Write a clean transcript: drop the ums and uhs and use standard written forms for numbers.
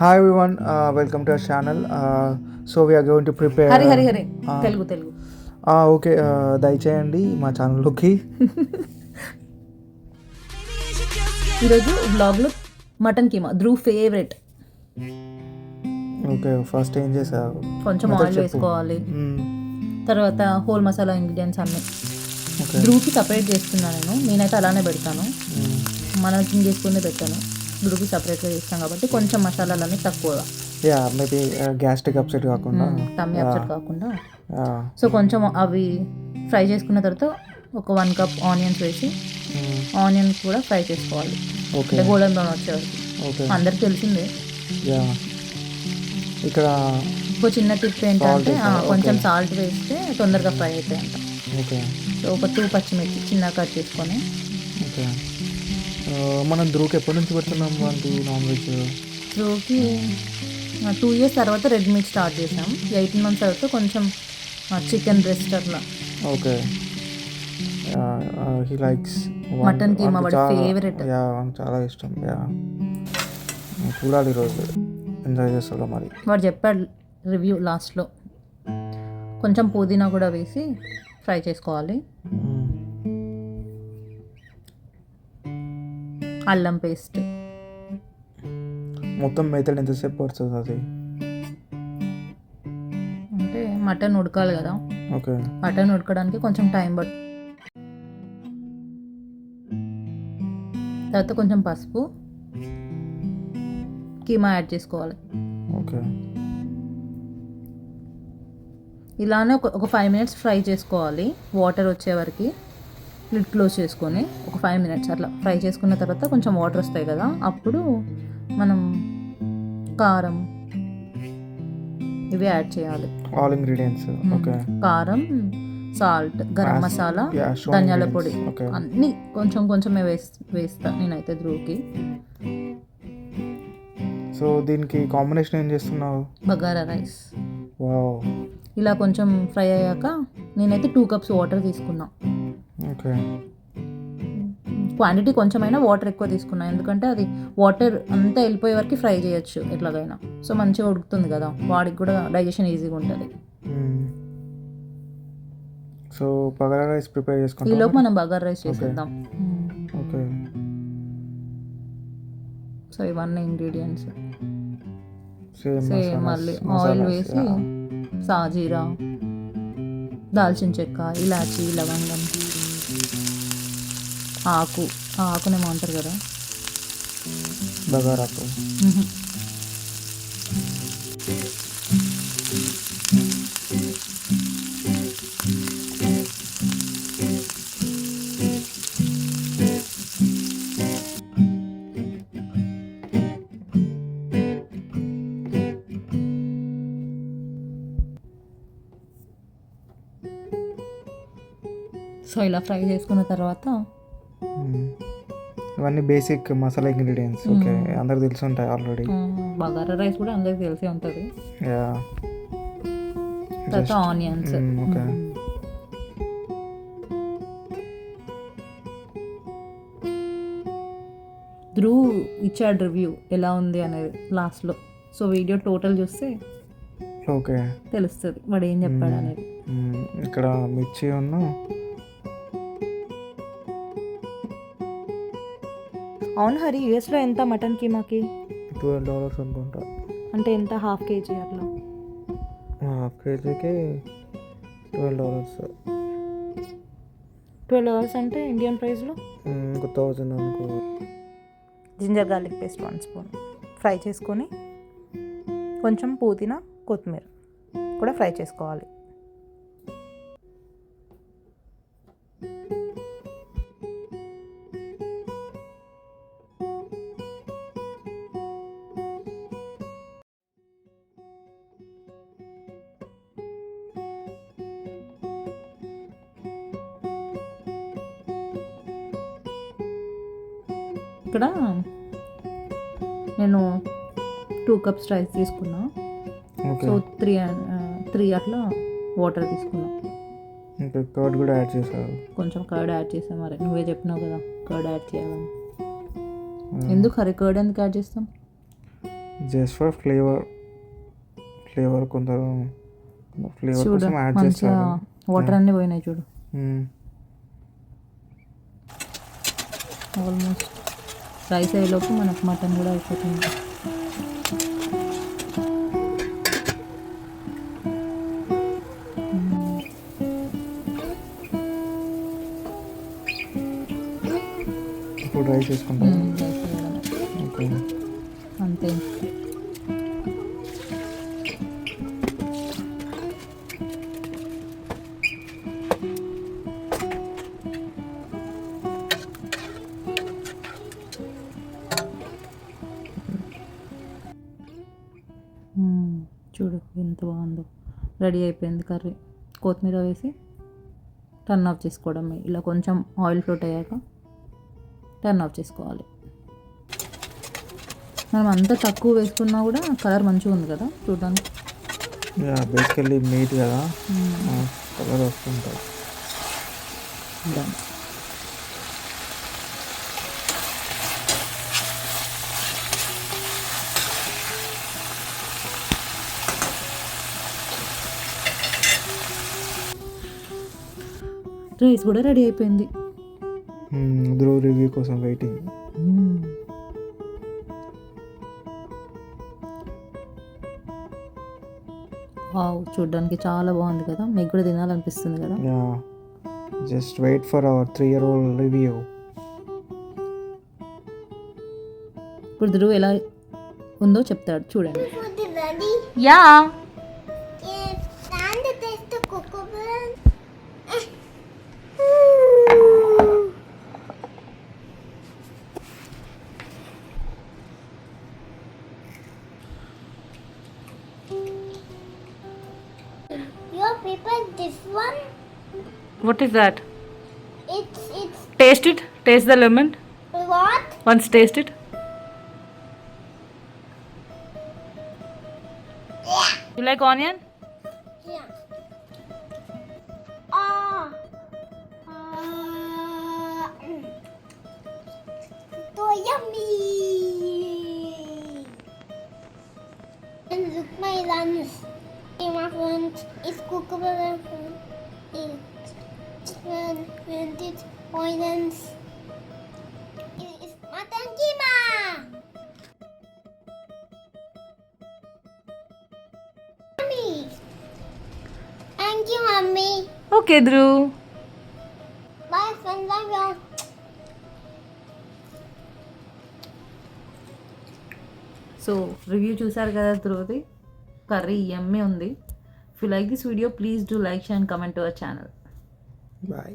Hi everyone, welcome to our channel. So we are going to prepare. Hari Telugu okay, దయచేయండి మా ఛానల్లోకి. ఈరోజు బ్లాగ్లో mutton keema Dhruv favourite. Okay, first ఏం చేసావు? కొంచెం Method ఆయిల్ చెప్పు. వేసుకోవాలి, తర్వాత హోల్ మసాలా ఇంగ్రీడియంట్స్ అన్నీ. ధ్రువ్కి సపరేట్ చేస్తున్నాను నేనైతే అలానే పెడతాను, మనం చేసుకునే పెట్టాను. ధ్రువ్కి సపరేట్గా చేస్తాం కాబట్టి కొంచెం మసాలాలన్నీ తక్కువగా, యా మేబీ గ్యాస్ట్రిక్ అప్సెట్ కాకుండా, టమ్మీ అప్సెట్ కాకుండా. సో కొంచెం అవి ఫ్రై చేసుకున్న తర్వాత ఒక 1 కప్ ఆనియన్స్ వేసి ఆనియన్ కూడా ఫ్రై చేసుకోవాలి, అంటే గోల్డెన్ బ్రౌన్ వచ్చేవారికి. ఓకే, అందరికి తెలిసిందే. యా ఇక్కడ ఇంకో చిన్న టిప్ ఏంటంటే కొంచెం సాల్ట్ వేస్తే తొందరగా ఫ్రై అవుతాయి అంట. ఓకే, సో ఒక 2 పచ్చిమిర్చి చిన్నగా కట్ చేసుకొని. ఓకే, మనం ధ్రువ్కి ఎప్పటి నుంచి పెడుతున్నాం వానికి నాన్ వెజ్? ధ్రువ్కి 2 years తర్వాత రెడ్ మీట్ స్టార్ట్ చేసాం, 18 months తర్వాత కొంచెం చికెన్ బ్రెస్ట్ అట్లా. Okay, he likes mutton keema వాడి ఫేవరెట్. యా చాలా ఇష్టం. యా చూడాలి ఈరోజు ఎంజాయ్ చేస్తాడు మరి. వాడు చెప్పాడు రివ్యూ లాస్ట్లో. కొంచెం పుదీనా కూడా వేసి ఫ్రై చేసుకోవాలి. అల్లం పేస్ట్. మొత్తం మెథడ్ ఎంతసేపు పడుతుంది అది? అంటే మటన్ ఉడకాలి కదా, ఓకే, మటన్ ఉడకడానికి కొంచెం టైం పడుతుంది. తర్వాత కొంచెం పసుపు, కీమా యాడ్ చేసుకోవాలి. ఓకే, ఇలానే ఒక 5 minutes ఫ్రై చేసుకోవాలి, వాటర్ వచ్చే వరకు. లిడ్ క్లోజ్ చేసుకొని ఒక 5 minutes అట్లా ఫ్రై చేసుకున్న తర్వాత కొంచెం వాటర్ వస్తాయి కదా, అప్పుడు మనం కారం ఇవి యాడ్ చేయాలి. All ingredients. ఓకే, కారం, సాల్ట్, గరం మసాలా, ధనియాల పొడి అన్నీ కొంచెం కొంచెమే వేస్తా నేనైతే ధ్రువ్కి. సో దీనికి కాంబినేషన్ ఏం చేస్తున్నావు? బగారా రైస్. వావ్, ఇలా కొంచెం ఫ్రై అయ్యాక నేనైతే 2 cups వాటర్ తీసుకున్నా. ఓకే, క్వాంటిటీ కొంచెమైనా వాటర్ ఎక్కువ తీసుకున్నా, ఎందుకంటే అది వాటర్ అంతా వెళ్ళిపోయే వరకు ఫ్రై చేయొచ్చు ఎట్లాగైనా. సో మంచిగా ఉడుకుతుంది కదా, వాడికి కూడా డైజెషన్ ఈజీగా ఉంటుంది. సో బగారా రైస్ ప్రిపేర్ చేసుకుంటాం. ఈలోపు మనం బగారా రైస్ చేసేద్దాం. ఓకే, సో ఇవన్నీ ఇంగ్రీడియంట్స్ సేమ్ మళ్ళీ ఆయిల్ వేసి సాజీరా, దాల్చిన చెక్క, ఇలాచి, లవంగం, ఆకునేమో అంటారు కదా, బగారాకు. సో ఇలా ఫ్రై చేసుకున్న తర్వాత ఇవన్నీ బేసిక్ మసాలా ఇంగ్రీడియంట్స్. ఓకే, అందరికి తెలిసి ఉంటాయి ఆల్రెడీ. బగారా రైస్ కూడా అందరికి తెలిసి ఉంటుంది. యా, తర్వాత ఆనియన్స్. ఓకే, ధ్రువ్ ఇచ్చాడు రివ్యూ ఎలా ఉంది అనేది లాస్ట్లో. సో వీడియో టోటల్ చూస్తే ఓకే తెలుస్తుంది వాడు ఏం చెప్పాడు అనేది. ఇక్కడ మిర్చి ఉన్న. అవును హరి, యూఎస్లో ఎంత మటన్ కీమాకి? $12 అనుకుంటా. అంటే ఎంత, ½ kg అట్లా? ½ kgకి $12. $12 అంటే ఇండియన్ ప్రైస్లో ఒక 1000 అనుకో. Ginger garlic paste 1 spoon fry చేసుకొని, కొంచెం పుదీనా, కొత్తిమీర కూడా ఫ్రై చేసుకోవాలి. ఇక్కడ నేను 2 cups రైస్ తీసుకున్నా. సో 3 అట్లా వాటర్ తీసుకున్నా. ఇంకా కర్డ్ కూడా యాడ్ చేసావు? కొంచెం కర్డ్ యాడ్ చేసాం. మరి నువ్వే చెప్పినావు కదా కర్డ్ యాడ్ చేయాలని. ఎందుకు హరి కర్డ్ ఎందుకు యాడ్ చేస్తాం? జస్ట్ ఫర్ ఫ్లేవర్ కొందరు ఫ్లేవర్ చూడు కోసం యాడ్ మంచిగా చేస్తారు. వాటర్ అన్నీ పోయినాయి చూడు. మ్మ్. ఆల్మోస్ట్ రైస్ అయ్యేలోపు మనకు మటన్ కూడా అయిపోతుంది. ఇప్పుడు రైస్ వేసుకుంటాం. రైస్ వేయడం ఓకే. అంతే. చూడు ఎంత బాగుందో. రెడీ అయిపోయింది కర్రీ. కొత్తిమీర వేసి టర్న్ ఆఫ్ చేసుకోవడమే. ఇలా కొంచెం ఆయిల్ ఫ్లోట్ అయ్యాక టర్న్ ఆఫ్ చేసుకోవాలి. మనం అంత తక్కువ వేసుకున్నా కూడా కలర్ మంచిగా ఉంది కదా చూడడానికి. బేసికల్లీ మీట్ కదా, కలర్ వస్తుంటుంది. Done. రైస్ కూడా రెడీ అయిపోయింది. ధ్రువ్ రివ్యూ కోసం వెయిటింగ్. వావ్, చూడడానికి చాలా బాగుంది కదా. మీకు కూడా తినాలనిపిస్తుంది కదా. Just wait for our 3-year-old review. ఇప్పుడు ధ్రువ్ ఎలా ఉందో చెప్తాడు చూడండి. Food is ready. Yeah Yes, and the taste of coconut. Your paper, this one, what is that? it's taste the lemon. what? Once taste it. You like onion? Yeah. Ah. So yummy. And look my lunch. Hey, my friends, it's cookable and fun. When it's poisons. It's mutton keema. Yummy. Thank you, mommy. Okay Dhruv. Bye, friends. Love you. So review చూసారు కదా ధ్రువ్ది. Curry yummy ఉంది. If you like this video please do like, share and comment to our channel. Bye.